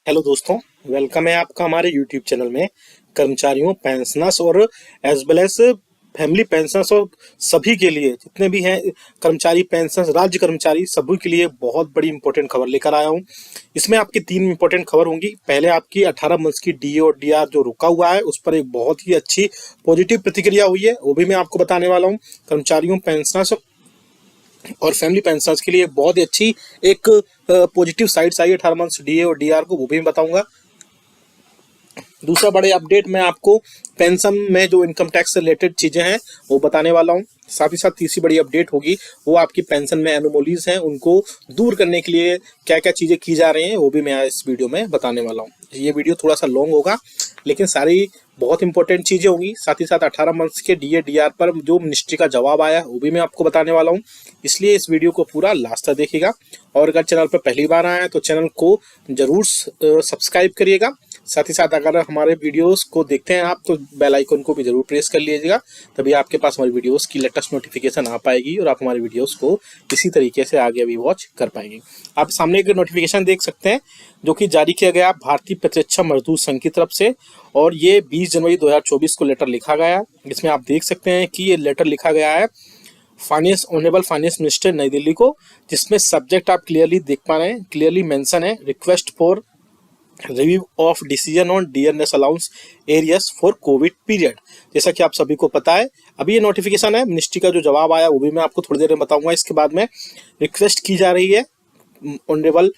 Hello दोस्तों, welcome है आपका हमारे यूट्यूब चैनल में। कर्मचारियों, पेंशनर्स और as well as family pensioners और सभी के लिए जितने भी हैं कर्मचारी, पेंशनर्स, राज्य कर्मचारी, सभी के लिए बहुत बड़ी इंपॉर्टेंट खबर लेकर आया हूं। इसमें आपकी 3 इंपॉर्टेंट खबर होंगी। पहले आपकी 18 मंथ्स की डीए और डीआर जो रुका हुआ है उस पर एक बहुत ही अच्छी पॉजिटिव प्रतिक्रिया हुई है, वो भी मैं आपको बताने वाला हूँ। कर्मचारियों, पेंशनर्स और फैमिली पेंशनर्स के लिए बहुत ही अच्छी एक पॉजिटिव साइड्स आई 18 मंथ्स डीए और डीआर को, वो भी मैं बताऊंगा। दूसरा बड़े अपडेट मैं आपको पेंशन में जो इनकम टैक्स से रिलेटेड चीजें हैं वो बताने वाला हूँ। साथ ही साथ तीसरी बड़ी अपडेट होगी वो आपकी पेंशन में एनोमोलीज हैं उनको दूर करने के लिए क्या क्या चीजें की जा रही हैं, वो भी मैं इस वीडियो में बताने वाला हूँ। ये वीडियो थोड़ा सा लॉन्ग होगा लेकिन सारी बहुत इंपॉर्टेंट चीजें होंगी। साथ ही साथ 18 मंथ्स के डीए डीआर पर जो मिनिस्ट्री का जवाब आया वो भी मैं आपको बताने वाला हूँ, इसलिए इस वीडियो को पूरा लास्ट तक देखिएगा। और अगर चैनल पर पहली बार आए हैं तो चैनल को जरूर सब्सक्राइब करिएगा। साथ ही साथ अगर हमारे वीडियोस को देखते हैं आप तो बेल आइकन को भी जरूर प्रेस कर लीजिएगा, तभी आपके पास हमारी वीडियोस की लेटेस्ट नोटिफिकेशन आ पाएगी और आप हमारी वीडियोस को इसी तरीके से आगे भी वॉच कर पाएंगे। आप सामने एक नोटिफिकेशन देख सकते हैं जो कि जारी किया गया भारतीय प्रतिरक्षा मजदूर संघ की तरफ से, और ये 20 जनवरी 2024 को लेटर लिखा गया। इसमें आप देख सकते हैं कि ये लेटर लिखा गया है फाइनेंस ऑनरेबल फाइनेंस मिनिस्टर नई दिल्ली को, जिसमें सब्जेक्ट आप क्लियरली देख पा रहे हैं, क्लियरली मेंशन है request for review of decision on dearness allowance arrears for COVID period. जैसा कि आप सभी को पता है अभी ये नोटिफिकेशन है, मिनिस्ट्री का जो जवाब आया वो भी मैं आपको थोड़ी देर में बताऊंगा। इसके बाद में रिक्वेस्ट की जा रही है ऑनरेबल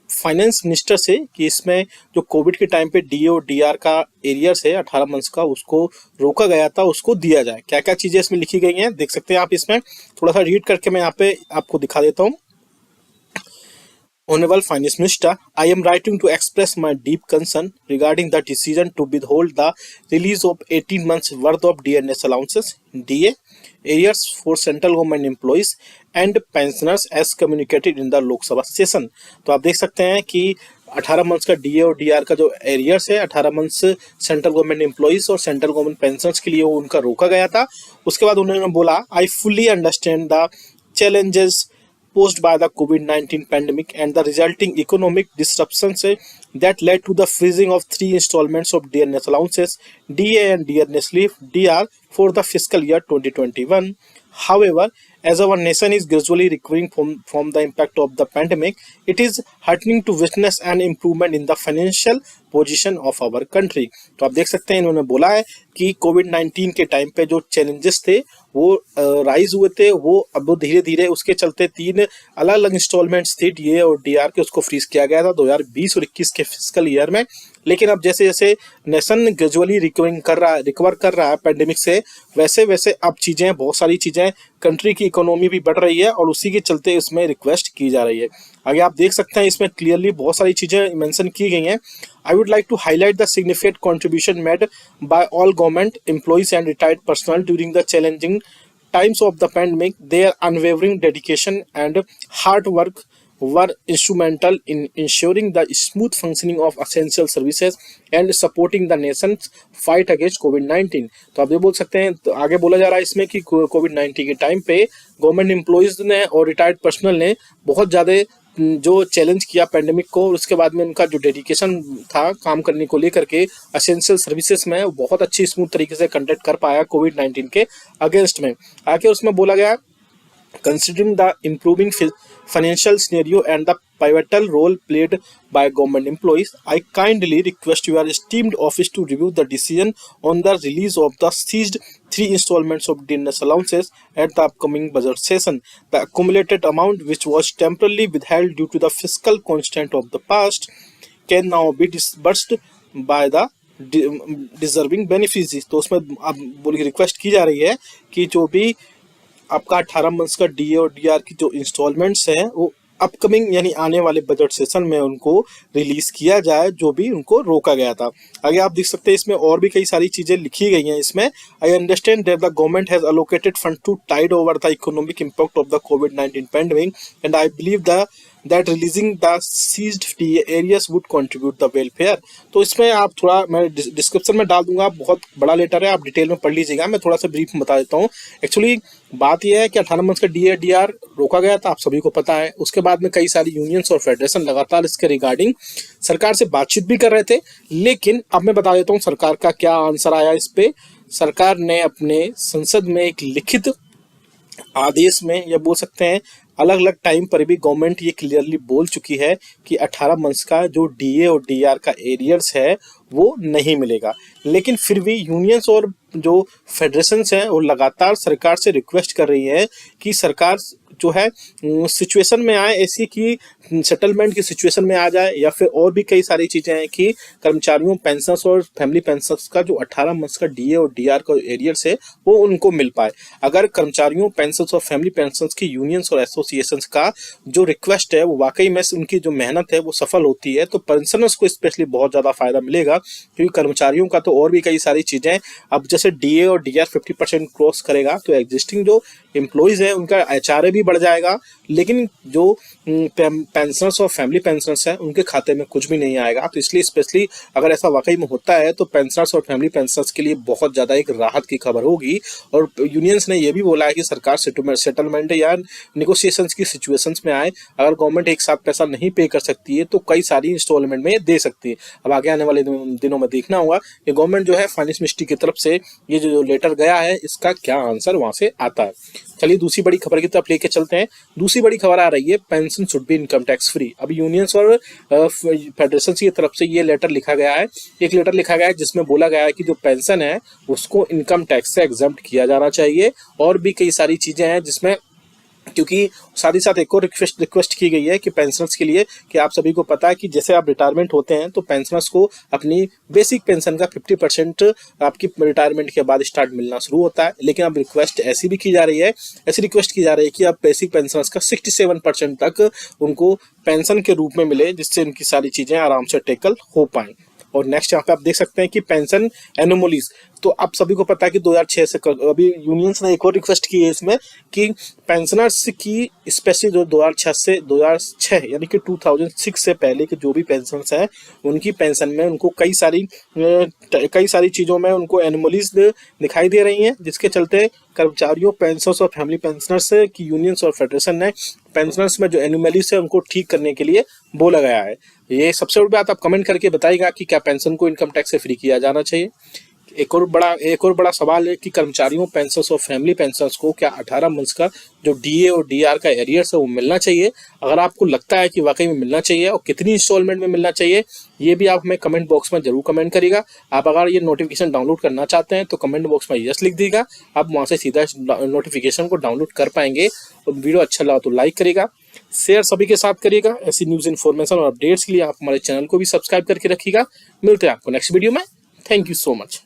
फाइनेंस मिनिस्टर से कि इसमें जो कोविड के टाइम पे डीए और डीआर का एरियर्स है 18 मंथ्स का उसको रोका गया था उसको दिया जाए। क्या क्या चीजें इसमें लिखी गई हैं देख सकते हैं आप। इसमें थोड़ा सा रीड करके मैं यहाँ पे आपको दिखा देता हूँ। Honorable Finance Minister, I am writing to express my deep concern regarding the decision to withhold the release of 18 months worth of DNS allowances (DA) arrears for central government employees and pensioners as communicated in the Lok Sabha session। तो आप देख सकते हैं कि 18 months का DA और D R का जो एरियर्स है 18 मंथ्स सेंट्रल गवर्नमेंट एम्प्लॉइज और सेंट्रल गवर्नमेंट पेंशनर्स के लिए वो उनका रोका गया था। उसके बाद उन्होंने बोला I fully understand the challenges posed by the COVID-19 pandemic and the resulting economic disruptions that led to the freezing of 3 installments of dearness allowances, DA and dearness leave, DR, for the fiscal year 2021. However, as our nation is gradually recovering from the impact of the pandemic, it is heartening to witness an improvement in the financial position of our country. तो आप देख सकते हैं इन्होंने बोला है कि कोविड-19 के टाइम पे जो चैलेंजेस थे वो राइज हुए थे, वो अब धीरे धीरे उसके चलते 3 अलग अलग इंस्टॉलमेंट्स थे डीए और डीआर के, उसको फ्रीज किया गया था 2020 और 21 के फिजिकल ईयर में। लेकिन अब जैसे जैसे नेशन ग्रेजुअली रिकवर कर रहा है पैंडेमिक से, वैसे वैसे अब चीजें, बहुत सारी चीजें, कंट्री की इकोनॉमी भी बढ़ रही है और उसी के चलते इसमें रिक्वेस्ट की जा रही है। आगे आप देख सकते हैं इसमें क्लियरली बहुत सारी चीजें मेंशन की गई हैं। I would like to highlight the significant contribution made by all government employees and retired personnel during the challenging times of the pandemic. Their unwavering dedication and hard work were instrumental in ensuring the smooth functioning of essential services and supporting the nation's fight against COVID-19। तो आप ये बोल सकते हैं, तो आगे बोला जा रहा है इसमें कि कोविड-19 के टाइम पे गवर्नमेंट एम्प्लॉइज ने और रिटायर्ड पर्सनल ने बहुत ज़्यादा जो चैलेंज किया पैंडेमिक को, और उसके बाद में उनका जो डेडिकेशन था काम करने को लेकर के एसेंशियल सर्विसेज में बहुत अच्छी स्मूथ तरीके से कंडक्ट कर पाया कोविड-19 के अगेंस्ट में। आगे उसमें बोला गया considering the improving financial scenario and the pivotal role played by government employees, I kindly request your esteemed office to review the decision on the release of the seized 3 installments of DNS allowances at the upcoming budget session. The accumulated amount, which was temporarily withheld due to the fiscal constraint of the past, can now be disbursed by the deserving beneficiaries. तो उसमें अब request की जा रही है कि जो भी आपका 18 मंथ्स का डीए और डीआर की जो इंस्टॉलमेंट्स हैं वो अपकमिंग यानी आने वाले बजट सेशन में उनको रिलीज किया जाए, जो भी उनको रोका गया था। आगे आप देख सकते हैं इसमें और भी कई सारी चीजें लिखी गई हैं। इसमें I understand that the government has allocated fund to tide over the economic impact of the कोविड-19 pandemic and I believe the that releasing the seized DA areas would contribute the welfare। तो इसमें आप थोड़ा, मैं description में डाल दूंगा, बहुत बड़ा लेटर है, आप डिटेल में पढ़ लीजिएगा। मैं थोड़ा सा ब्रीफ में बता देता हूँ। एक्चुअली बात यह है कि 18 मंथ्स का DAR रोका गया था, आप सभी को पता है। उसके बाद में कई सारी यूनियंस और फेडरेशन लगातार इसके रिगार्डिंग सरकार से बातचीत भी कर रहे थे, लेकिन अब मैं बता देता हूँ सरकार का क्या आंसर आया इस पे। सरकार ने अपने संसद में एक लिखित आदेश में, या बोल सकते हैं अलग अलग टाइम पर भी, गवर्नमेंट ये क्लियरली बोल चुकी है कि 18 मंथ्स का जो DA और DR का एरियर्स है वो नहीं मिलेगा। लेकिन फिर भी यूनियंस और जो फेडरेशंस हैं वो लगातार सरकार से रिक्वेस्ट कर रही है कि सरकार जो है सिचुएशन में आए, ऐसी कि सेटलमेंट की सिचुएशन में आ जाए, या फिर और भी कई सारी चीज़ें हैं कि कर्मचारियों पेंशन्स और फैमिली पेंशन्स का जो 18 मंथ्स का DA और DR का एरियर्स है वो उनको मिल पाए। अगर कर्मचारियों पेंशन्स और फैमिली पेंशन्स की यूनियंस और एसोसिएशंस का जो रिक्वेस्ट है वो वाकई में उनकी जो मेहनत है वो सफल होती है, तो पेंशनर्स को स्पेशली बहुत ज़्यादा फायदा मिलेगा। क्योंकि कर्मचारियों का तो और भी कई सारी चीज़ें, अब जैसे DA और DR 50% क्रॉस करेगा तो एग्जिस्टिंग जो एम्प्लॉयज़ है उनका HRA भी बढ़ जाएगा, लेकिन जो पेंशनर्स और फैमिली पेंशनर्स हैं उनके खाते में कुछ भी नहीं आएगा। तो इसलिए स्पेशली अगर ऐसा वाकई में होता है तो पेंशनर्स और फैमिली पेंशनर्स के लिए बहुत ज़्यादा एक राहत की खबर होगी। और यूनियंस ने यह भी बोला है कि सरकार सेटलमेंट या निगोशिएशंस की सिचुएशंस में आए, अगर गवर्नमेंट एक साथ पैसा नहीं पे कर सकती है तो कई सारी इंस्टॉलमेंट में दे सकती है। अब आगे आने वाले दिनों में देखना होगा कि गवर्नमेंट जो है फाइनेंस मिनिस्ट्री की तरफ से ये जो लेटर गया है इसका क्या आंसर वहाँ से आता है। चलिए दूसरी बड़ी खबर की तरफ लेके चलते हैं। दूसरी बड़ी खबर आ रही है, pension should be income tax free. अभी यूनियंस और फेडरेशन की तरफ से ये लेटर लिखा गया है, एक लेटर लिखा गया है जिसमें बोला गया है कि जो पेंशन है उसको इनकम टैक्स से एग्जम्प्ट किया जाना चाहिए। और भी कई सारी चीजें हैं जिसमें, क्योंकि साथ ही साथ एक और रिक्वेस्ट की गई है कि पेंशनर्स के लिए, कि आप सभी को पता है कि जैसे आप रिटायरमेंट होते हैं तो पेंशनर्स को अपनी बेसिक पेंशन का 50% आपकी रिटायरमेंट के बाद स्टार्ट मिलना शुरू होता है। लेकिन अब रिक्वेस्ट ऐसी भी की जा रही है, ऐसी रिक्वेस्ट की जा रही है कि अब बेसिक पेंशनर्स का 67% तक उनको पेंशन के रूप में मिले, जिससे उनकी सारी चीज़ें आराम से टेकल हो पाएँ। और नेक्स्ट यहाँ पे आप देख सकते हैं कि पेंशन एनोमलीज, तो आप सभी को पता है कि 2006 से अभी यूनियंस ने एक और रिक्वेस्ट की है इसमें कि पेंशनर्स की स्पेशली जो 2006 यानी कि 2006 से पहले के जो भी पेंशनर्स हैं उनकी पेंशन में उनको कई सारी चीज़ों में उनको एनोमलीज दिखाई दे रही हैं, जिसके चलते कर्मचारियों, पेंशनर्स और फैमिली पेंशनर्स की यूनियंस और फेडरेशन ने पेंशनर्स में जो एनोमलीज है उनको ठीक करने के लिए बोला गया है। ये सबसे बड़ी बात, आप कमेंट करके बताइएगा कि क्या पेंशन को इनकम टैक्स से फ्री किया जाना चाहिए। एक और बड़ा सवाल है कि कर्मचारियों, पेंशनर्स और फैमिली पेंशनर्स को क्या 18 मंथ्स का जो DA और DR का एरियर्स है वो मिलना चाहिए। अगर आपको लगता है कि वाकई में मिलना चाहिए और कितनी इंस्टॉलमेंट में मिलना चाहिए, ये भी आप हमें कमेंट बॉक्स में जरूर कमेंट करिएगा। आप अगर ये नोटिफिकेशन डाउनलोड करना चाहते हैं तो कमेंट बॉक्स में यस लिख दीजिएगा, आप वहाँ से सीधा नोटिफिकेशन को डाउनलोड कर पाएंगे। और वीडियो अच्छा लगा तो लाइक करिएगा, शेयर सभी के साथ करिएगा। ऐसी न्यूज़ इन्फॉर्मेशन और अपडेट्स के लिए आप हमारे चैनल को भी सब्सक्राइब करके रखिएगा। मिलते हैं आपको नेक्स्ट वीडियो में। Thank you so much.